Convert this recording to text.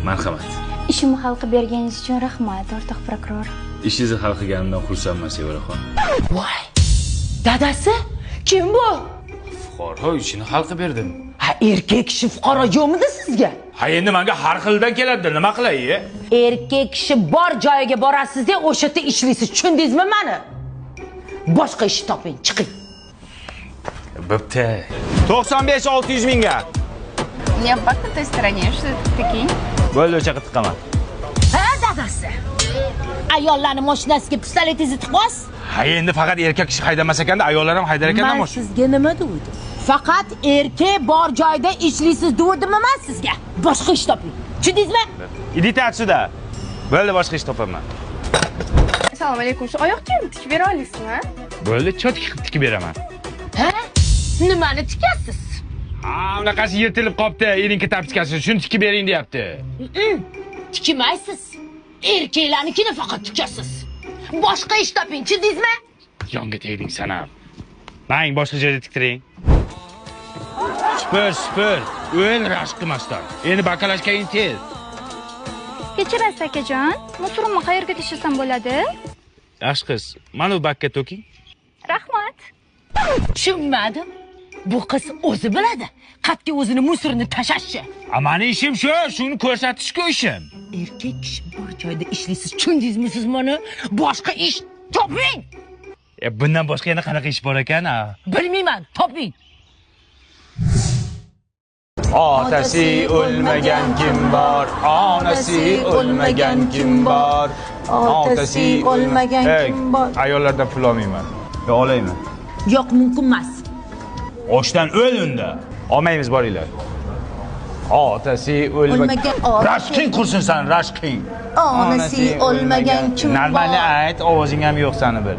Marhamat. Ishimni hal qilib berganingiz uchun rahmat, o'rtoq prokuror. Ishingizni hal qilganimdan xursandman, Sevaraxon. Voy. Dadasi? Kim bu? Fuqaro ishini hal qilib berdim. Ha, erkak kishi fuqaro yo'qmidi sizga? Ha, endi menga har xildan keladi, nima qilay? Erkak kishi bor joyiga borasiz-da, o'sha yerda ishlaysiz. Tushundingizmi meni? Boshqa ish toping, chiqing. Bo'pti. 95-600 mingga. Я по той стороне, что это такие? Bo'ldi, o'sha qilib chiqaman. Ha, dadasi. Ayollarning mashinasiga pistoletingizni tiqmas? Ha, endi faqat erkak kishi haydamas ekanda, ayollar ham haydar ekanda Men sizga nima dedim? Faqat erkak bor joyda ishlaysiz dedim men sizga. Boshqa ish toping. Tushundingizmi? Idita отсюда. Bo'ldi, boshqa ish topaman. Assalomu alaykum. Shu oyoq kiyimni tikib bera olasizmi? Bo'ldi, cho'tki qilib tikib beraman. Ha? Nimani tikasiz? Ha, unaqasi yirtilib qopti, erinki tapchikasi. Shuni tikib bering deyapti. Tikmaysiz. Erkaklarnikini faqat tikasiz. Boshqa ish toping, tushundingizmi? Yonga tegding sen ham. Mang, boshqa joyda tiktiring. Spur. O'yin rashk qilmasdan. Endi bakalashkayin tel. Kechirasiz akajon. Musurimni qayerga tashlasam bo'ladi? Yaxshi qiz, mana bu bakka to'king. Rahmat. Tushunmadim. Bu qiz o'zi biladi. Qatga o'zini musorni tashashchi. Mani ishim shu, shuni ko'rsatish-ku ishim. Erkak kishi bor joyda ishlaysiz. Tushundingizmi siz meni? Boshqa ish toping. Bundan boshqa yana qanaqa ish bor ekan? Bilmayman, toping. Otasi o'lmagan kim bor? Onasi o'lmagan kim bor? Otasi o'lmagan kim bor? Ayollardan pul olmayman. Yo, olaymi? Yo'q, mumkin emas. Oshdan o'l unda. Olmaymiz, boringlar. Otasi o'lmagan. Rashqing qursin sen, rashqing. Onasi o'lmagan kim bor? Normalni ayt, ovozing ham yo'q seni bil.